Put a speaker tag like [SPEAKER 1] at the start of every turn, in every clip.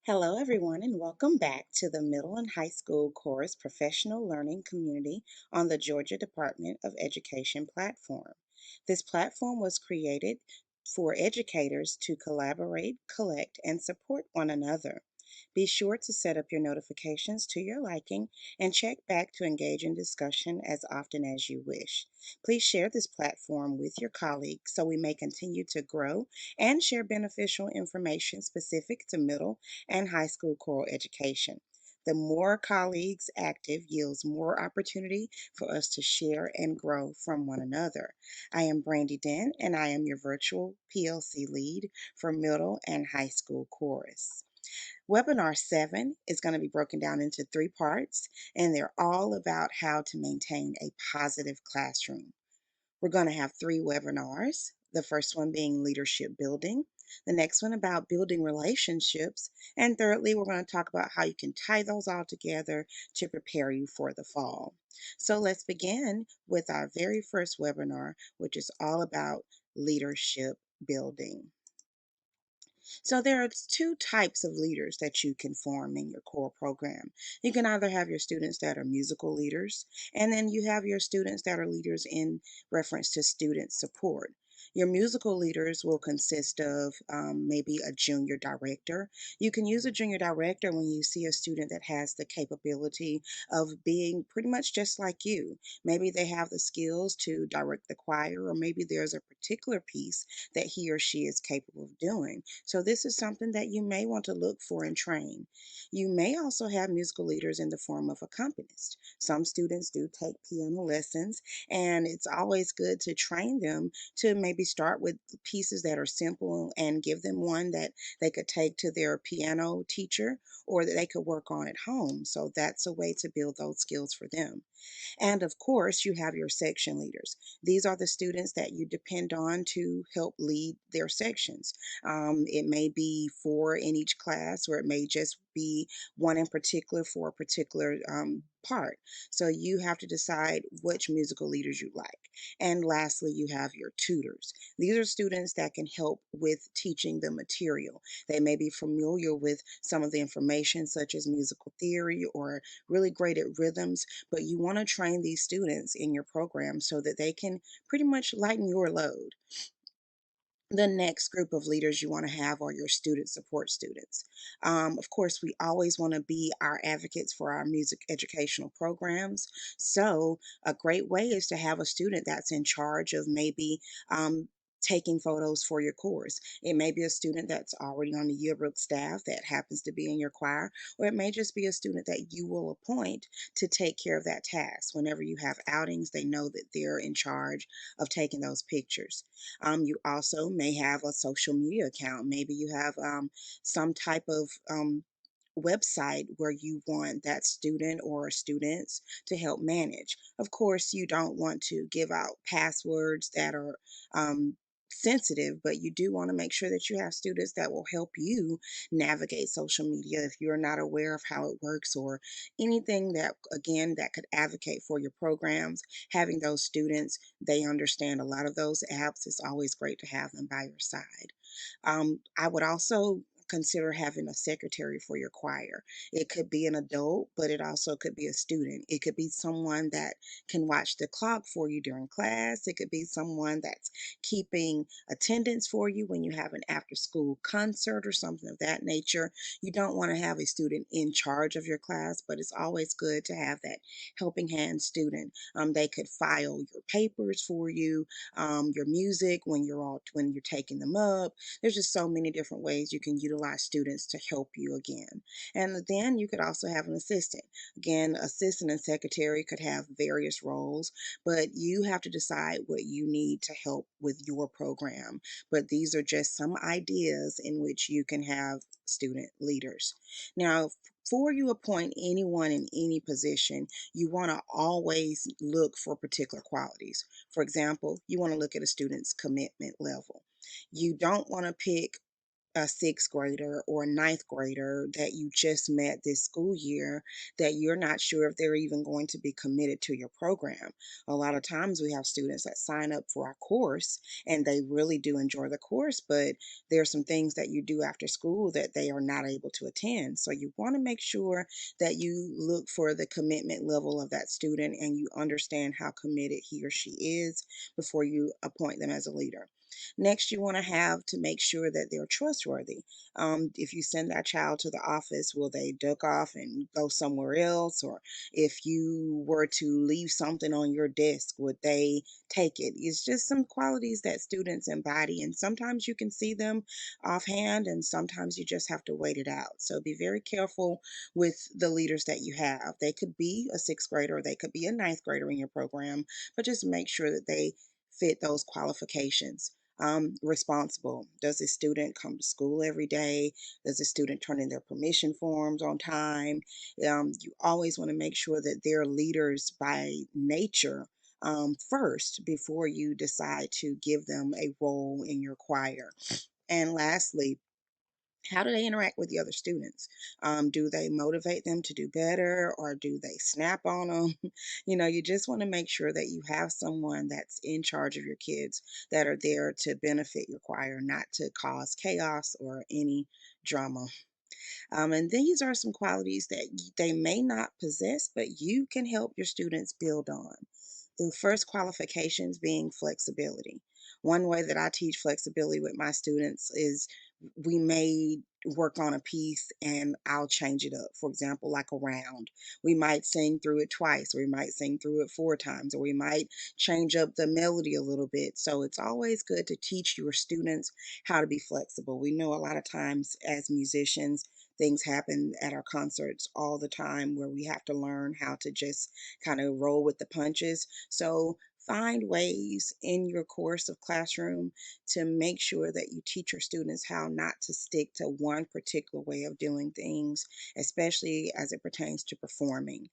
[SPEAKER 1] Hello, everyone, and welcome back to the Middle and High School Chorus Professional Learning Community on the Georgia Department of Education platform. This platform was created for educators to collaborate, collect, and support one another. Be sure to set up your notifications to your liking and check back to engage in discussion as often as you wish. Please share this platform with your colleagues so we may continue to grow and share beneficial information specific to middle and high school choral education. The more colleagues active yields more opportunity for us to share and grow from one another. I am Brandy Dent, and I am your virtual PLC lead for middle and high school chorus. Webinar 7 is going to be broken down into 3 parts, and they're all about how to maintain a positive classroom. We're going to have 3 webinars. The first one being leadership building, the next one about building relationships, and thirdly, we're going to talk about how you can tie those all together to prepare you for the fall. So let's begin with our very first webinar, which is all about leadership building. So there are 2 types of leaders that you can form in your core program. You can either have your students that are musical leaders, and then you have your students that are leaders in reference to student support. Your musical leaders will consist of maybe a junior director. You can use a junior director when you see a student that has the capability of being pretty much just like you. Maybe they have the skills to direct the choir, or maybe there's a particular piece that he or she is capable of doing. So this is something that you may want to look for and train. You may also have musical leaders in the form of accompanists. Some students do take piano lessons, and it's always good to train them to maybe start with pieces that are simple and give them one that they could take to their piano teacher or that they could work on at home. So that's a way to build those skills for them. And of course, you have your section leaders. These are the students that you depend on to help lead their sections. It may be 4 in each class, or it may just be one in particular for a particular part. So you have to decide which musical leaders you like. And lastly, you have your tutors. These are students that can help with teaching the material. They may be familiar with some of the information, such as musical theory, or really great at rhythms, but you want to train these students in your program so that they can pretty much lighten your load. The next group of leaders you want to have are your student support students. Of course, we always want to be our advocates for our music educational programs. So, a great way is to have a student that's in charge of maybe taking photos for your course. It may be a student that's already on the yearbook staff that happens to be in your choir, or it may just be a student that you will appoint to take care of that task. Whenever you have outings, they know that they're in charge of taking those pictures. You also may have a social media account. Maybe you have some type of website where you want that student or students to help manage. Of course, you don't want to give out passwords that are sensitive, but you do want to make sure that you have students that will help you navigate social media if you're not aware of how it works, or anything that, again, that could advocate for your programs. Having those students, they understand a lot of those apps. It's always great to have them by your side. I would also consider having a secretary for your choir. It could be an adult, but it also could be a student. It could be someone that can watch the clock for you during class. It could be someone that's keeping attendance for you when you have an after school concert or something of that nature. You don't want to have a student in charge of your class, but it's always good to have that helping hand student. They could file your papers for you, your music when you're taking them up. There's just so many different ways you can utilize students to help you again. And then you could also have an assistant. Again, assistant and secretary could have various roles, but you have to decide what you need to help with your program. But these are just some ideas in which you can have student leaders. Now, before you appoint anyone in any position, you want to always look for particular qualities. For example, you want to look at a student's commitment level. You don't want to pick a sixth grader or a ninth grader that you just met this school year that you're not sure if they're even going to be committed to your program. A lot of times we have students that sign up for our course and they really do enjoy the course, but there are some things that you do after school that they are not able to attend. So you want to make sure that you look for the commitment level of that student and you understand how committed he or she is before you appoint them as a leader. Next, you want to have to make sure that they're trustworthy. If you send that child to the office, will they duck off and go somewhere else? Or if you were to leave something on your desk, would they take it? It's just some qualities that students embody, and sometimes you can see them offhand, and sometimes you just have to wait it out. So be very careful with the leaders that you have. They could be a sixth grader or they could be a ninth grader in your program, but just make sure that they fit those qualifications. Responsible. Does the student come to school every day? Does the student turn in their permission forms on time? You always want to make sure that they're leaders by nature first before you decide to give them a role in your choir. And lastly, how do they interact with the other students? Do they motivate them to do better or do they snap on them? You just want to make sure that you have someone that's in charge of your kids that are there to benefit your choir, not to cause chaos or any drama. And these are some qualities that they may not possess, but you can help your students build on. The first qualifications being flexibility. One way that I teach flexibility with my students is we may work on a piece and I'll change it up. For example, like a round. We might sing through it twice, or we might sing through it 4 times, or we might change up the melody a little bit. So it's always good to teach your students how to be flexible. We know a lot of times as musicians, things happen at our concerts all the time where we have to learn how to just kind of roll with the punches. So find ways in your course of classroom to make sure that you teach your students how not to stick to one particular way of doing things, especially as it pertains to performing.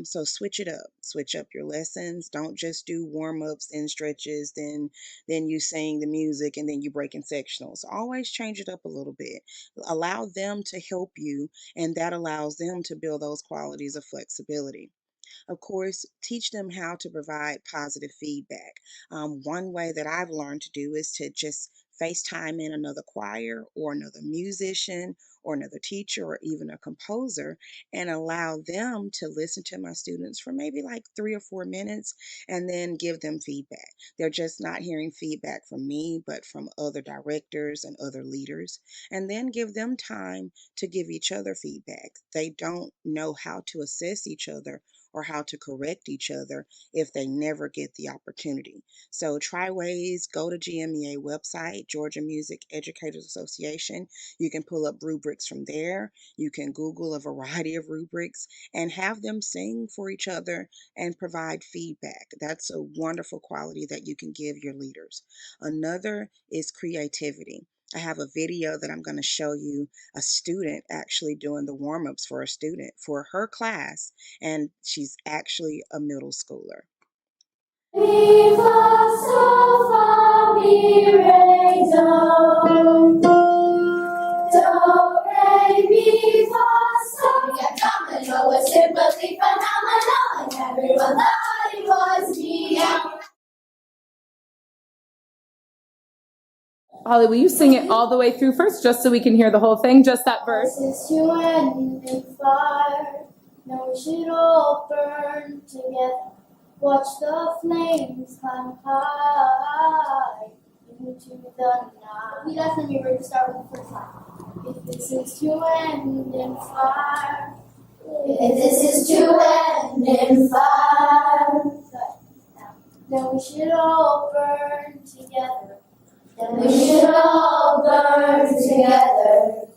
[SPEAKER 1] So switch it up. Switch up your lessons. Don't just do warm-ups and stretches, then you sing the music and then you break in sectionals. Always change it up a little bit. Allow them to help you, and that allows them to build those qualities of flexibility. Of course, teach them how to provide positive feedback. One way that I've learned to do is to just FaceTime in another choir or another musician or another teacher or even a composer and allow them to listen to my students for maybe like 3 or 4 minutes and then give them feedback. They're just not hearing feedback from me, but from other directors and other leaders, and then give them time to give each other feedback. They don't know how to assess each other or how to correct each other if they never get the opportunity. So try ways, go to GMEA website, Georgia Music Educators Association. You can pull up rubrics from there. You can Google a variety of rubrics and have them sing for each other and provide feedback. That's a wonderful quality that you can give your leaders. Another is creativity. I have a video that I'm going to show you a student actually doing the warm-ups for a student for her class, and she's actually a middle schooler. Mi, fa, sol, fa, mi, re, do. Do, re, mi, fa, sol. Yeah, domino was simply phenomenal, and everyone thought it was me.
[SPEAKER 2] Holly, will you sing it all the way through first, just so we can hear the whole thing, just that verse?
[SPEAKER 3] Is to end in fire. Now we should all burn together. Watch the flames climb high into the night. We left, and we were to start with the first line. If this is to end in fire. If this is to end in fire. Then we should all burn together. Then we should all burn together.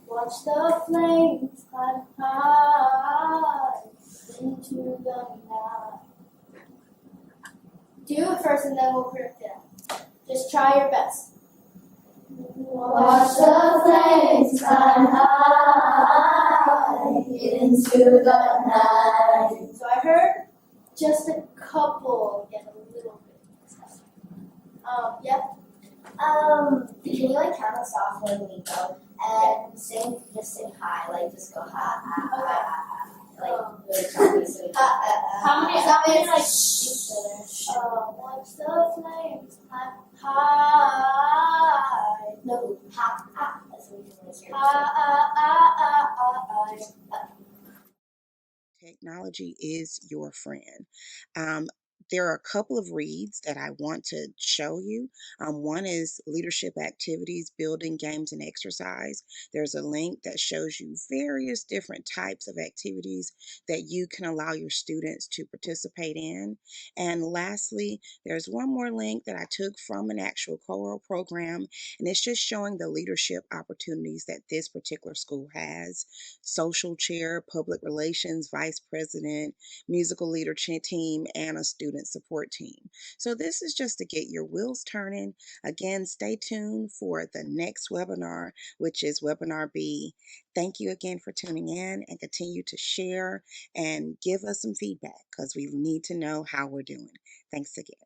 [SPEAKER 3] Watch the flames climb high into the night. Do it first and then we'll correct it. Just try your best. Watch the flames climb high into the night. So I heard just a couple get a little bit. Yep. Can you like count us off when we go and sing hi, like just go ha ha ha ha, like really choppy so we
[SPEAKER 4] How many like
[SPEAKER 3] watch the flames climb high. No, ha ha. That's what we can really hear.
[SPEAKER 1] Technology is your friend. Um, there are a couple of reads that I want to show you. One is leadership activities, building games and exercise. There's a link that shows you various different types of activities that you can allow your students to participate in. And lastly, there's one more link that I took from an actual choral program, and it's just showing the leadership opportunities that this particular school has: social chair, public relations, vice president, musical leader team, and a student support team. So this is just to get your wheels turning. Again, stay tuned for the next webinar, which is webinar B. Thank you again for tuning in, and continue to share and give us some feedback because we need to know how we're doing. Thanks again.